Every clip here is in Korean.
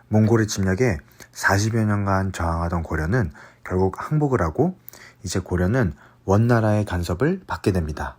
몽골의 침략에 40여 년간 저항하던 고려는 결국 항복을 하고 이제 고려는 원나라의 간섭을 받게 됩니다.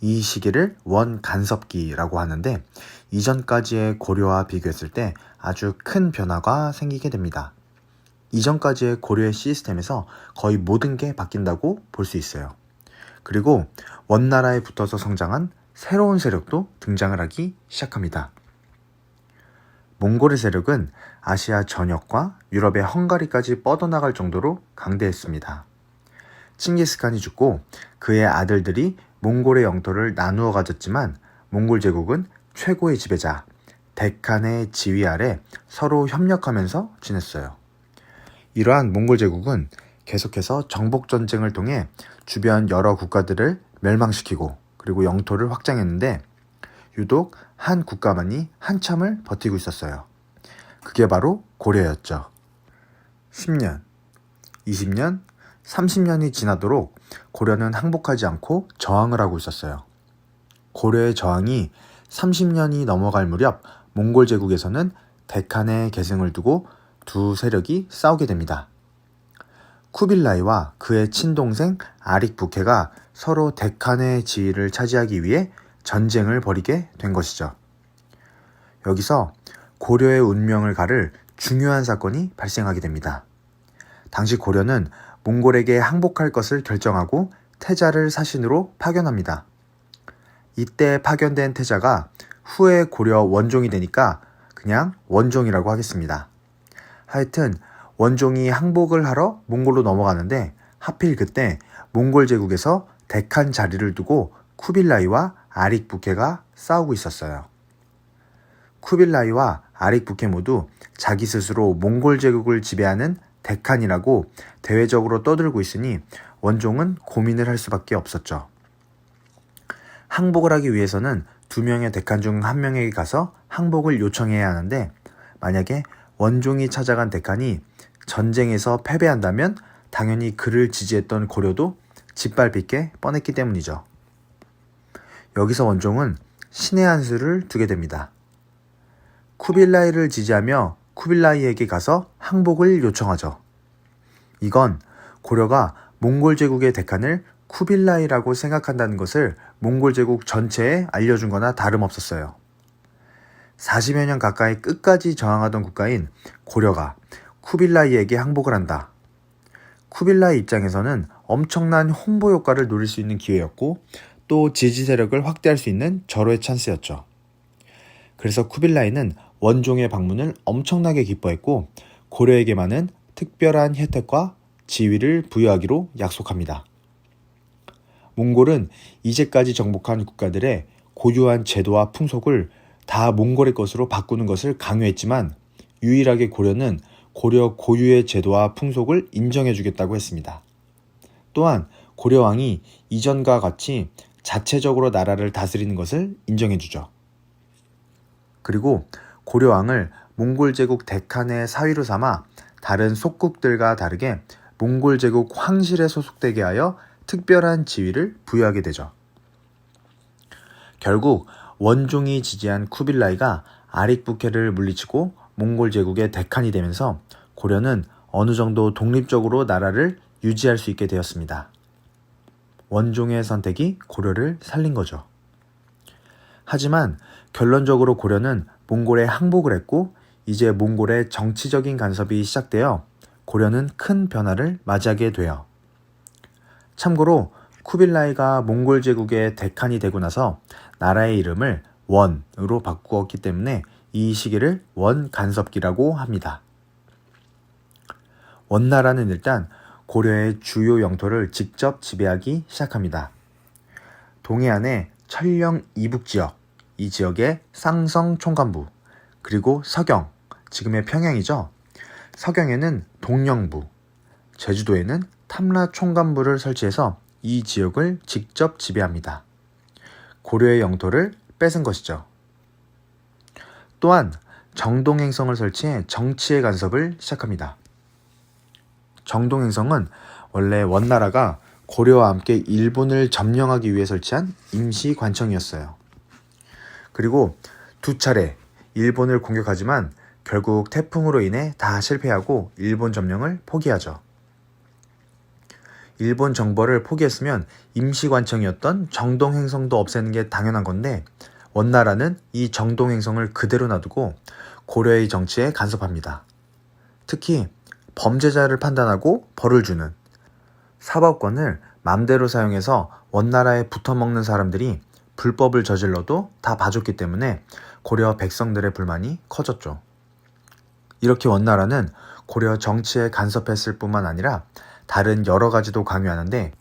이 시기를 원간섭기라고 하는데 이전까지의 고려와 비교했을 때 아주 큰 변화가 생기게 됩니다. 이전까지의 고려의 시스템에서 거의 모든 게 바뀐다고 볼 수 있어요. 그리고 원나라에 붙어서 성장한 새로운 세력도 등장을 하기 시작합니다. 몽골의 세력은 아시아 전역과 유럽의 헝가리까지 뻗어나갈 정도로 강대했습니다. 칭기스칸이 죽고 그의 아들들이 몽골의 영토를 나누어 가졌지만 몽골 제국은 최고의 지배자 데칸의 지휘 아래 서로 협력하면서 지냈어요. 이러한 몽골 제국은 계속해서 정복 전쟁을 통해 주변 여러 국가들을 멸망시키고 그리고 영토를 확장했는데 유독 한 국가만이 한참을 버티고 있었어요. 그게 바로 고려였죠. 10년, 20년, 30년이 지나도록 고려는 항복하지 않고 저항을 하고 있었어요. 고려의 저항이 30년이 넘어갈 무렵 몽골 제국에서는 데칸의 계승을 두고 두 세력이 싸우게 됩니다. 쿠빌라이와 그의 친동생 아릭 부케가 서로 데칸의 지위를 차지하기 위해 전쟁을 벌이게 된 것이죠. 여기서 고려의 운명을 가를 중요한 사건이 발생하게 됩니다. 당시 고려는 몽골에게 항복할 것을 결정하고 태자를 사신으로 파견합니다. 이때 파견된 태자가 후에 고려 원종이 되니까 그냥 원종이라고 하겠습니다. 하여튼 원종이 항복을 하러 몽골로 넘어가는데 하필 그때 몽골 제국에서 데칸 자리를 두고 쿠빌라이와 아릭 부케가 싸우고 있었어요. 쿠빌라이와 아릭 부케 모두 자기 스스로 몽골 제국을 지배하는 데칸이라고 대외적으로 떠들고 있으니 원종은 고민을 할 수밖에 없었죠. 항복을 하기 위해서는 두 명의 데칸 중 한 명에게 가서 항복을 요청해야 하는데 만약에 원종이 찾아간 데칸이 전쟁에서 패배한다면 당연히 그를 지지했던 고려도 짓밟힐 게 뻔했기 때문이죠. 여기서 원종은 신의 한 수를 두게 됩니다. 쿠빌라이를 지지하며 쿠빌라이에게 가서 항복을 요청하죠. 이건 고려가 몽골 제국의 데칸을 쿠빌라이라고 생각한다는 것을 몽골 제국 전체에 알려준 거나 다름없었어요. 40여 년 가까이 끝까지 저항하던 국가인 고려가 쿠빌라이에게 항복을 한다. 쿠빌라이 입장에서는 엄청난 홍보 효과를 노릴 수 있는 기회였고 또 지지 세력을 확대할 수 있는 절호의 찬스였죠. 그래서 쿠빌라이는 원종의 방문을 엄청나게 기뻐했고 고려에게만은 특별한 혜택과 지위를 부여하기로 약속합니다. 몽골은 이제까지 정복한 국가들의 고유한 제도와 풍속을 다 몽골의 것으로 바꾸는 것을 강요했지만 유일하게 고려는 고려 고유의 제도와 풍속을 인정해주겠다고 했습니다. 또한 고려 왕이 이전과 같이 자체적으로 나라를 다스리는 것을 인정해주죠. 그리고 고려 왕을 몽골 제국 데칸의 사위로 삼아 다른 속국들과 다르게 몽골 제국 황실에 소속되게 하여 특별한 지위를 부여하게 되죠. 결국 원종이 지지한 쿠빌라이가 아릭 부케를 물리치고 몽골 제국의 데칸이 되면서 고려는 어느 정도 독립적으로 나라를 유지할 수 있게 되었습니다. 원종의 선택이 고려를 살린 거죠. 하지만 결론적으로 고려는 몽골에 항복을 했고 이제 몽골의 정치적인 간섭이 시작되어 고려는 큰 변화를 맞이하게 돼요. 참고로 쿠빌라이가 몽골 제국의 데칸이 되고 나서 나라의 이름을 원으로 바꾸었기 때문에 이 시기를 원간섭기라고 합니다. 원나라는 일단 고려의 주요 영토를 직접 지배하기 시작합니다. 동해안의 천령 이북 지역, 이 지역의 쌍성 총관부, 그리고 서경, 지금의 평양이죠. 서경에는 동령부, 제주도에는 탐라 총관부를 설치해서 이 지역을 직접 지배합니다. 고려의 영토를 뺏은 것이죠. 또한 정동행성을 설치해 정치의 간섭을 시작합니다. 정동행성은 원래 원나라가 고려와 함께 일본을 점령하기 위해 설치한 임시 관청이었어요. 그리고 두 차례 일본을 공격하지만 결국 태풍으로 인해 다 실패하고 일본 점령을 포기하죠. 일본 정벌을 포기했으면 임시관청이었던 정동행성도 없애는 게 당연한 건데 원나라는 이 정동행성을 그대로 놔두고 고려의 정치에 간섭합니다. 특히 범죄자를 판단하고 벌을 주는 사법권을 맘대로 사용해서 원나라에 붙어먹는 사람들이 불법을 저질러도 다 봐줬기 때문에 고려 백성들의 불만이 커졌죠. 이렇게 원나라는 고려 정치에 간섭했을 뿐만 아니라 다른 여러 가지도 강요하는데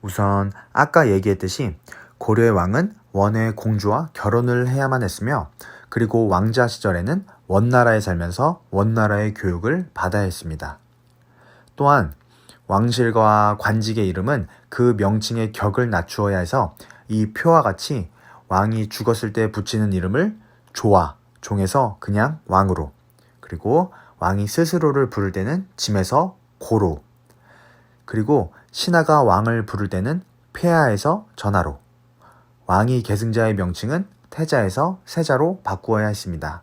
우선 아까 얘기했듯이 고려의 왕은 원의 공주와 결혼을 해야만 했으며 그리고 왕자 시절에는 원나라에 살면서 원나라의 교육을 받아야 했습니다. 또한 왕실과 관직의 이름은 그 명칭의 격을 낮추어야 해서 이 표와 같이 왕이 죽었을 때 붙이는 이름을 조와, 종에서 그냥 왕으로, 그리고 왕이 스스로를 부를 때는 짐에서 고로, 그리고 신하가 왕을 부를 때는 폐하에서 전하로, 왕이 계승자의 명칭은 태자에서 세자로 바꾸어야 했습니다.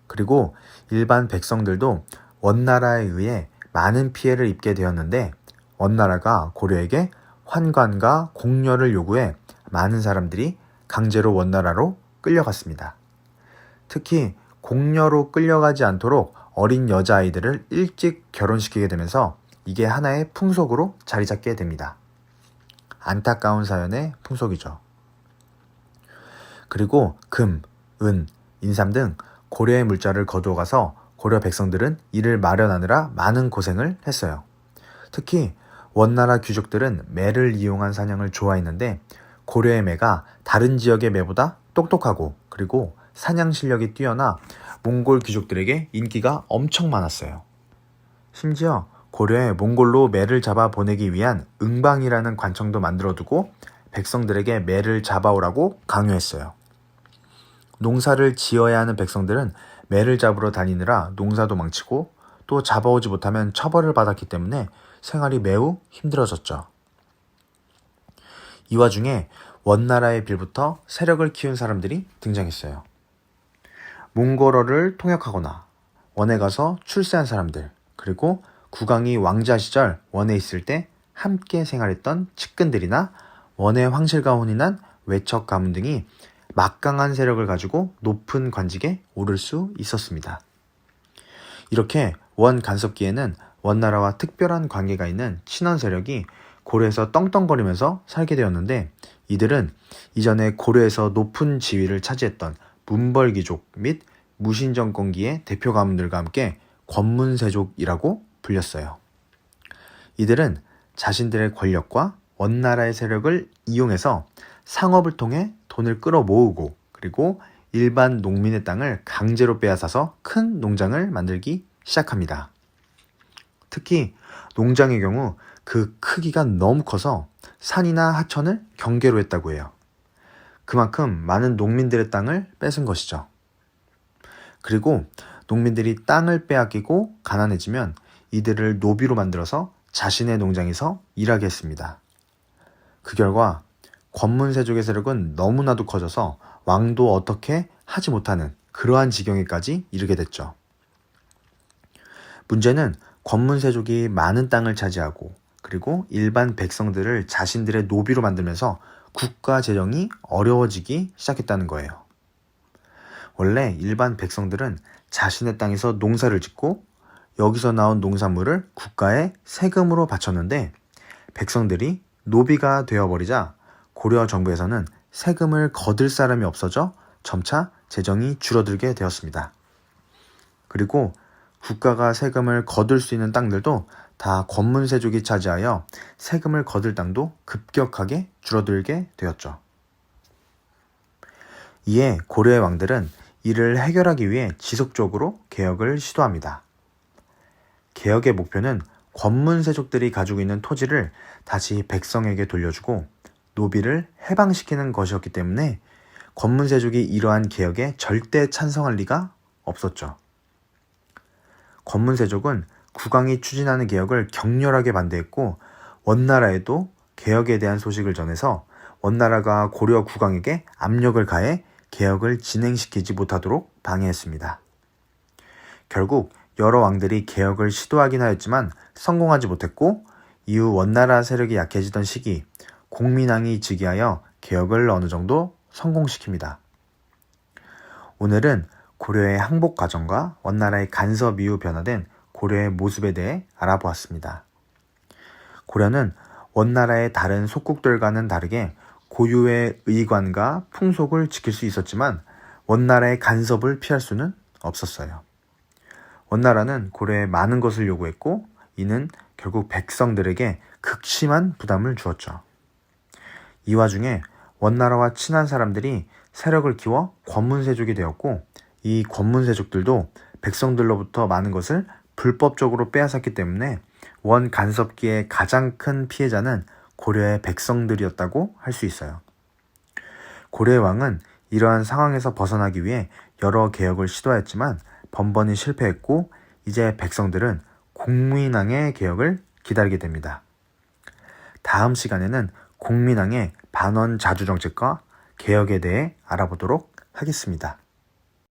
그리고 일반 백성들도 원나라에 의해 많은 피해를 입게 되었는데 원나라가 고려에게 환관과 공료를 요구해 많은 사람들이 강제로 원나라로 끌려갔습니다. 특히 공료로 끌려가지 않도록 어린 여자아이들을 일찍 결혼시키게 되면서 이게 하나의 풍속으로 자리 잡게 됩니다. 안타까운 사연의 풍속이죠. 그리고 금, 은, 인삼 등 고려의 물자를 거두어가서 고려 백성들은 이를 마련하느라 많은 고생을 했어요. 특히 원나라 귀족들은 매를 이용한 사냥을 좋아했는데 고려의 매가 다른 지역의 매보다 똑똑하고 그리고 사냥 실력이 뛰어나 몽골 귀족들에게 인기가 엄청 많았어요. 심지어 고려에 몽골로 매를 잡아 보내기 위한 응방이라는 관청도 만들어두고 백성들에게 매를 잡아오라고 강요했어요. 농사를 지어야 하는 백성들은 매를 잡으러 다니느라 농사도 망치고 또 잡아오지 못하면 처벌을 받았기 때문에 생활이 매우 힘들어졌죠. 이 와중에 원나라의 빌부터 세력을 키운 사람들이 등장했어요. 몽골어를 통역하거나 원에 가서 출세한 사람들, 그리고 국왕이 왕자 시절 원에 있을 때 함께 생활했던 측근들이나 원의 황실과 혼인한 외척 가문 등이 막강한 세력을 가지고 높은 관직에 오를 수 있었습니다. 이렇게 원 간섭기에는 원나라와 특별한 관계가 있는 친원 세력이 고려에서 떵떵거리면서 살게 되었는데 이들은 이전에 고려에서 높은 지위를 차지했던 문벌귀족 및 무신정권기의 대표 가문들과 함께 권문세족이라고 불렸어요. 이들은 자신들의 권력과 원나라의 세력을 이용해서 상업을 통해 돈을 끌어모으고 그리고 일반 농민의 땅을 강제로 빼앗아서 큰 농장을 만들기 시작합니다. 특히 농장의 경우 그 크기가 너무 커서 산이나 하천을 경계로 했다고 해요. 그만큼 많은 농민들의 땅을 뺏은 것이죠. 그리고 농민들이 땅을 빼앗기고 가난해지면 이들을 노비로 만들어서 자신의 농장에서 일하게 했습니다. 그 결과 권문세족의 세력은 너무나도 커져서 왕도 어떻게 하지 못하는 그러한 지경에까지 이르게 됐죠. 문제는 권문세족이 많은 땅을 차지하고 그리고 일반 백성들을 자신들의 노비로 만들면서 국가 재정이 어려워지기 시작했다는 거예요. 원래 일반 백성들은 자신의 땅에서 농사를 짓고 여기서 나온 농산물을 국가에 세금으로 바쳤는데 백성들이 노비가 되어버리자 고려 정부에서는 세금을 거둘 사람이 없어져 점차 재정이 줄어들게 되었습니다. 그리고 국가가 세금을 거둘 수 있는 땅들도 다 권문세족이 차지하여 세금을 거둘 땅도 급격하게 줄어들게 되었죠. 이에 고려의 왕들은 이를 해결하기 위해 지속적으로 개혁을 시도합니다. 개혁의 목표는 권문세족들이 가지고 있는 토지를 다시 백성에게 돌려주고 노비를 해방시키는 것이었기 때문에 권문세족이 이러한 개혁에 절대 찬성할 리가 없었죠. 권문세족은 국왕이 추진하는 개혁을 격렬하게 반대했고 원나라에도 개혁에 대한 소식을 전해서 원나라가 고려 국왕에게 압력을 가해 개혁을 진행시키지 못하도록 방해했습니다. 결국 여러 왕들이 개혁을 시도하긴 하였지만 성공하지 못했고 이후 원나라 세력이 약해지던 시기 공민왕이 즉위하여 개혁을 어느 정도 성공시킵니다. 오늘은 고려의 항복 과정과 원나라의 간섭 이후 변화된 고려의 모습에 대해 알아보았습니다. 고려는 원나라의 다른 속국들과는 다르게 고유의 의관과 풍속을 지킬 수 있었지만 원나라의 간섭을 피할 수는 없었어요. 원나라는 고려에 많은 것을 요구했고 이는 결국 백성들에게 극심한 부담을 주었죠. 이 와중에 원나라와 친한 사람들이 세력을 키워 권문세족이 되었고 이 권문세족들도 백성들로부터 많은 것을 불법적으로 빼앗았기 때문에 원 간섭기의 가장 큰 피해자는 고려의 백성들이었다고 할 수 있어요. 고려의 왕은 이러한 상황에서 벗어나기 위해 여러 개혁을 시도하였지만 번번이 실패했고 이제 백성들은 공민왕의 개혁을 기다리게 됩니다. 다음 시간에는 공민왕의 반원 자주 정책과 개혁에 대해 알아보도록 하겠습니다.